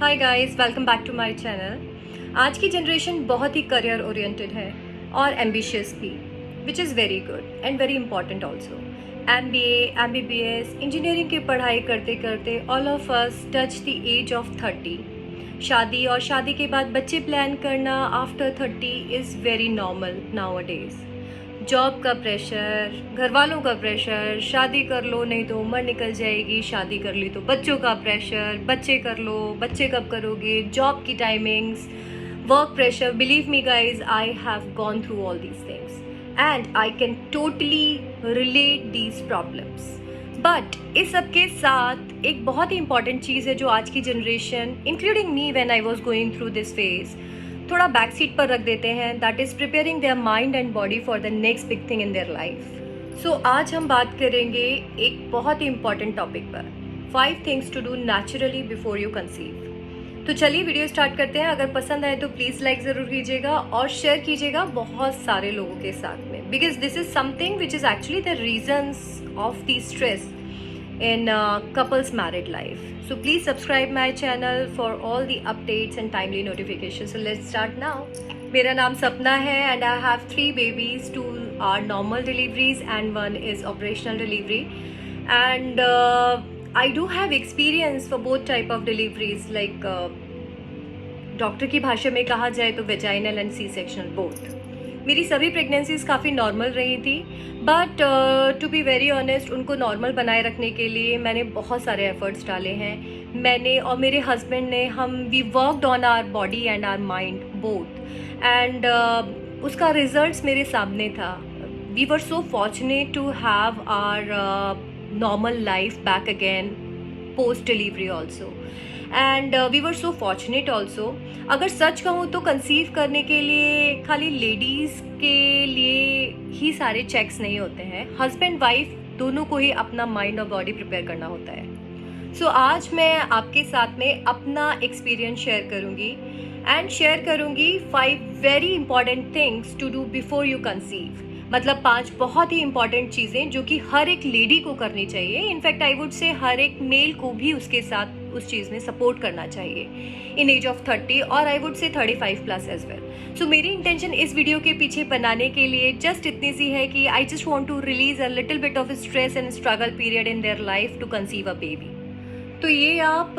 Hi guys, welcome back to my channel. आज की generation बहुत ही करियर ओरिएंटेड है और एम्बिशियस भी, which is very good and very important also. MBA, MBBS, engineering की पढ़ाई करते करते all of us touch the age of 30। शादी और शादी के बाद बच्चे प्लान करना after 30 is very normal nowadays. Job का प्रेशर, घर वालों का प्रेशर, शादी कर लो नहीं तो उम्र निकल जाएगी, शादी कर ली तो बच्चों का प्रेशर, बच्चे कर लो, बच्चे कब करोगे, जॉब की timings, work pressure. Believe me guys, I have gone through all these things and I can totally relate these problems. But इस सब के साथ एक बहुत ही इंपॉर्टेंट चीज़ है जो आज की generation including me when I was going through this phase थोड़ा बैक सीट पर रख देते हैं, that is preparing their mind and body for the next big thing in their life. So आज हम बात करेंगे एक बहुत ही इंपॉर्टेंट टॉपिक पर, 5 things to do naturally before you conceive. तो चलिए वीडियो स्टार्ट करते हैं। अगर पसंद आए तो प्लीज़ लाइक ज़रूर कीजिएगा और शेयर कीजिएगा बहुत सारे लोगों के साथ में, because this is something which is actually the reasons of the stress in couples married life. So please subscribe my channel for all the updates and timely notifications. So let's start now. मेरा नाम सपना है and I have 3 babies. 2 are normal deliveries and 1 is operational delivery. And I do have experience for both type of deliveries, like doctor की भाषा में कहा जाए तो वेजाइनल एंड C-sectional both. मेरी सभी प्रेगनेंसीज काफ़ी नॉर्मल रही थी, but to be very honest उनको नॉर्मल बनाए रखने के लिए मैंने बहुत सारे एफर्ट्स डाले हैं। मैंने और मेरे हस्बैंड ने, हम we worked on our body and our mind both, and उसका रिजल्ट्स मेरे सामने था। We were so fortunate to have our normal life back again post delivery also, and we were so fortunate also. अगर सच कहूँ तो conceive करने के लिए खाली लेडीज़ के लिए ही सारे चेक्स नहीं होते हैं, हस्बैंड वाइफ दोनों को ही अपना माइंड और बॉडी प्रिपेयर करना होता है। सो आज मैं आपके साथ में अपना एक्सपीरियंस शेयर करूँगी एंड शेयर करूँगी 5 very important things to do before you conceive. मतलब 5 बहुत ही इंपॉर्टेंट चीज़ें जो कि हर एक लेडी को करनी चाहिए। इनफैक्ट आई वुड से हर एक मेल को भी उसके साथ उस चीज़ में सपोर्ट करना चाहिए इन एज ऑफ 30 और I would say 35 plus as well. सो मेरी इंटेंशन इस वीडियो के पीछे बनाने के लिए जस्ट इतनी सी है कि I just want to release a little bit of stress and struggle period in their life to conceive a baby. तो ये आप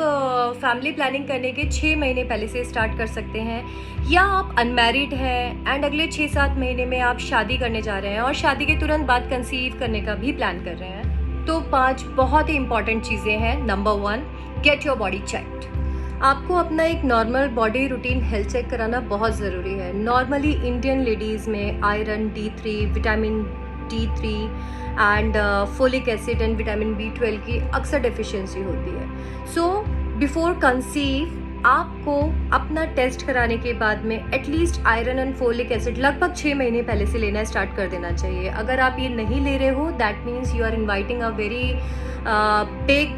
फैमिली प्लानिंग करने के 6 महीने पहले से स्टार्ट कर सकते हैं, या आप अनमैरिड हैं एंड अगले 6-7 महीने में आप शादी करने जा रहे हैं और शादी के तुरंत बाद कंसीव करने का भी प्लान कर रहे हैं। तो 5 बहुत ही इंपॉर्टेंट चीज़ें हैं। Number 1, get your body checked. आपको अपना एक normal body routine health check कराना बहुत ज़रूरी है। नॉर्मली इंडियन लेडीज़ में iron, D3, vitamin D3 and folic acid and vitamin B12 की अक्सर डेफिशिएंसी होती है। सो बिफोर कंसीव आपको अपना टेस्ट कराने के बाद में at least iron and folic acid लगभग 6 महीने पहले से लेना स्टार्ट कर देना चाहिए। अगर आप ये नहीं ले रहे हो, that means you are inviting a very big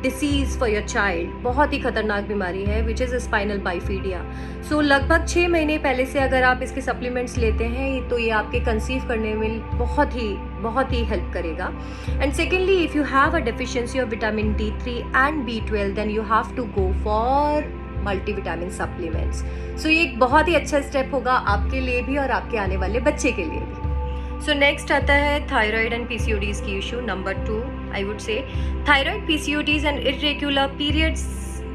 disease for your child. बहुत ही खतरनाक बीमारी है विच इज़ स्पाइनल बाइफीडिया। सो लगभग 6 महीने पहले से अगर आप इसके सप्लीमेंट्स लेते हैं तो ये आपके कंसीव करने में बहुत ही हेल्प करेगा। And secondly, if you have a deficiency of vitamin D3 and B12 then you have to go for multivitamin supplements. So ये एक बहुत ही अच्छा स्टेप होगा आपके लिए भी और आपके आने वाले बच्चे के लिए भी। सो नेक्स्ट आता है थायराइड एंड PCODs की issue. Number 2, I would say thyroid, PCODs and irregular periods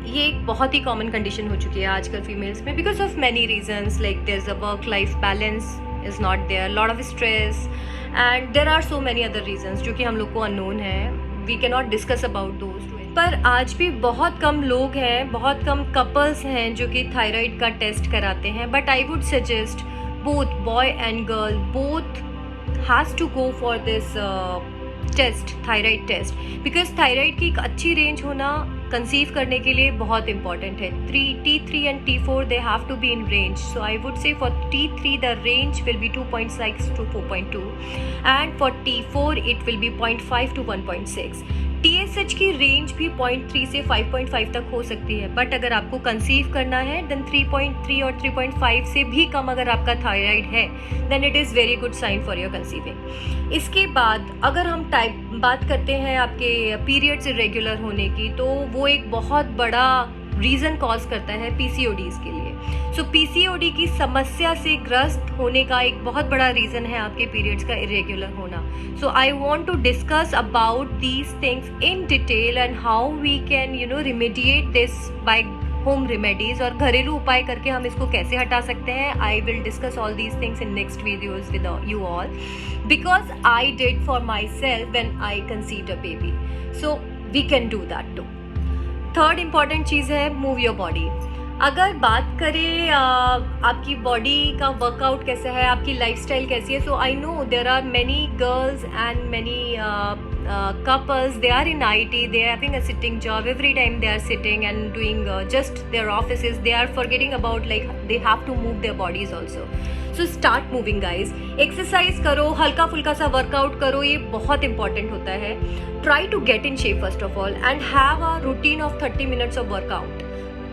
ये एक बहुत ही कॉमन कंडीशन हो चुकी है आजकल फीमेल्स में, because of many reasons, like there is a work life balance is not there, lot of stress and there are so many other reasons जो कि हम लोग को अननोन है। We can not discuss about those. पर आज भी बहुत कम लोग हैं, बहुत कम कपल्स हैं जो कि थायराइड का टेस्ट कराते हैं। But I would suggest both boy and girl both has to go for this test, thyroid test, because thyroid की एक अच्छी रेंज होना कंसीव करने के लिए बहुत इंपॉर्टेंट है। T3 and T4 they have to be in range. So I would say for T3 the range will be 2.6 to 4.2 and for T4 it will be 0.5 to 1.6. TSH की range भी 0.3 से 5.5 तक हो सकती है, बट अगर आपको कंसीव करना है देन 3.3 और 3.5 से भी कम अगर आपका थायराइड है then it is very good sign for your conceiving. इसके बाद अगर हम बात करते हैं आपके पीरियड्स इरेगुलर होने की, तो वो एक बहुत बड़ा रीज़न कॉज करता है पीसीओडीज़ के लिए। सो पीसीओडी की समस्या से ग्रस्त होने का एक बहुत बड़ा रीज़न है आपके पीरियड्स का इरेगुलर होना। So I want to discuss about these things in detail and how we can remediate this by home remedies, और घरेलू उपाय करके हम इसको कैसे हटा सकते हैं। I will discuss all these things in next videos with you all, because I did for myself when I conceived a baby, so we can do that too. Third important चीज़ है move your body. अगर बात करें आपकी body का workout कैसा है, आपकी लाइफस्टाइल कैसी है, so I know there are many girls and many couples, they are in IT, they are having a sitting job, every time they are sitting and doing just their offices, they are forgetting about like they have to move their bodies also. So start moving guys, exercise करो, हल्का फुल्का सा workout करो, ये बहुत important होता है। Try to get in shape first of all and have a routine of 30 minutes of workout.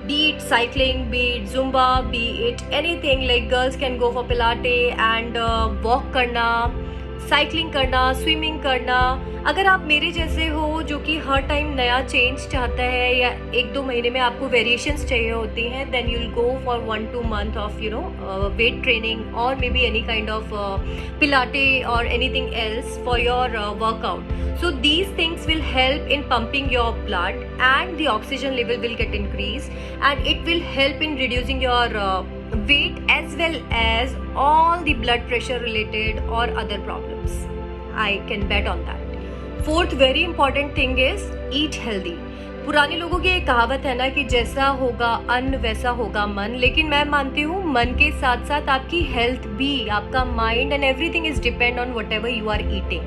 Be it cycling, be it Zumba, be it anything, like girls can go for Pilates and walk करना, cycling करना, swimming करना। अगर आप मेरे जैसे हो जो कि हर टाइम नया चेंज चाहता है या 1-2 महीने में आपको वेरिएशंस चाहिए होती हैं, then you will go for 1-2 month of weight training और maybe any kind of pilates और anything else for your workout. So these things will help in pumping your blood and the oxygen level will get increased, and it will help in reducing your weight as well as all the blood pressure related or other problems. I can bet on that. Fourth very important thing is eat healthy. पुराने लोगों की एक कहावत है ना कि जैसा होगा अन्न वैसा होगा मन, लेकिन मैं मानती हूँ मन के साथ साथ आपकी हेल्थ भी, आपका mind and everything is depend on whatever you are eating.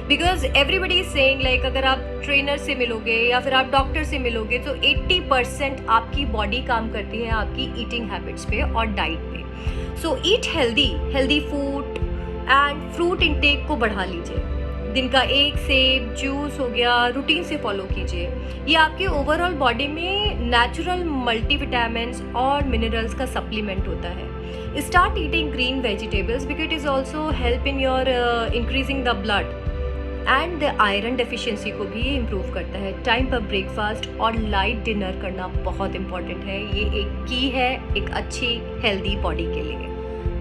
Because everybody is saying like अगर आप ट्रेनर से मिलोगे या फिर आप डॉक्टर से मिलोगे तो 80% आपकी बॉडी काम करती है आपकी ईटिंग हैबिट्स पे और डाइट पे. So eat healthy food and fruit intake को बढ़ा लीजिए. दिन का 1 सेब, जूस हो गया, रूटीन से फॉलो कीजिए. ये आपके ओवरऑल बॉडी में नेचुरल मल्टीविटामिन्स और मिनरल्स का सप्लीमेंट होता है. Start eating green vegetables because it is also help in your increasing the blood and the iron deficiency को भी इम्प्रूव करता है. टाइम पर ब्रेकफास्ट और लाइट डिनर करना बहुत इंपॉर्टेंट है. ये एक की है एक अच्छी हेल्दी बॉडी के लिए.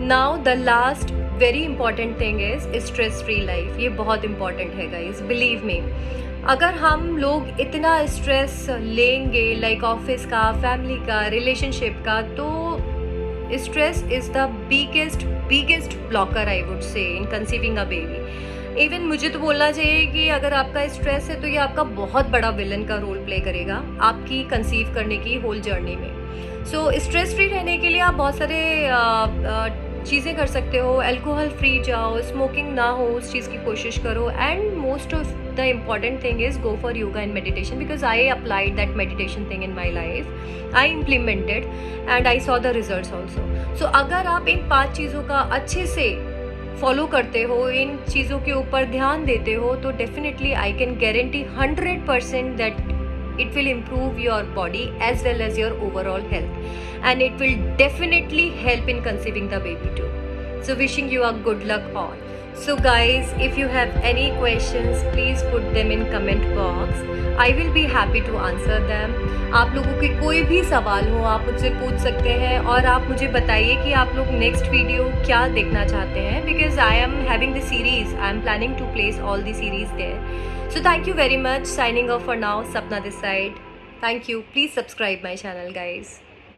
Now the last very important thing is stress free life. ये बहुत इंपॉर्टेंट है गाइज, बिलीव मी. अगर हम लोग इतना स्ट्रेस लेंगे लाइक ऑफिस का, फैमिली का, रिलेशनशिप का, तो stress is the biggest blocker I would say in conceiving a baby. Even मुझे तो बोलना चाहिए कि अगर आपका स्ट्रेस है तो ये आपका बहुत बड़ा विलन का रोल प्ले करेगा आपकी कंसीव करने की होल जर्नी में. सो स्ट्रेस फ्री रहने के लिए आप बहुत सारे चीज़ें कर सकते हो. अल्कोहल फ्री जाओ, स्मोकिंग ना हो उस चीज़ की कोशिश करो, and most of the important thing is go for yoga and meditation because I applied that meditation thing in my life. I implemented and I saw the results also. So अगर आप इन 5 चीज़ों का अच्छे से फॉलो करते हो, इन चीज़ों के ऊपर ध्यान देते हो, तो definitely I can guarantee 100% that it will improve your body as well as your overall health, and it will definitely help in conceiving the baby too. So wishing you a good luck all. So guys, if you have any questions please put them in comment box. I will be happy to answer them. आप लोगों के कोई भी सवाल हो आप मुझसे पूछ सकते हैं, और आप मुझे बताइए कि आप लोग नेक्स्ट वीडियो क्या देखना चाहते हैं, because I am having the series. I am planning to place all the series there. So thank you very much. Signing off for now. Sapna this side. Thank you. Please subscribe my channel guys.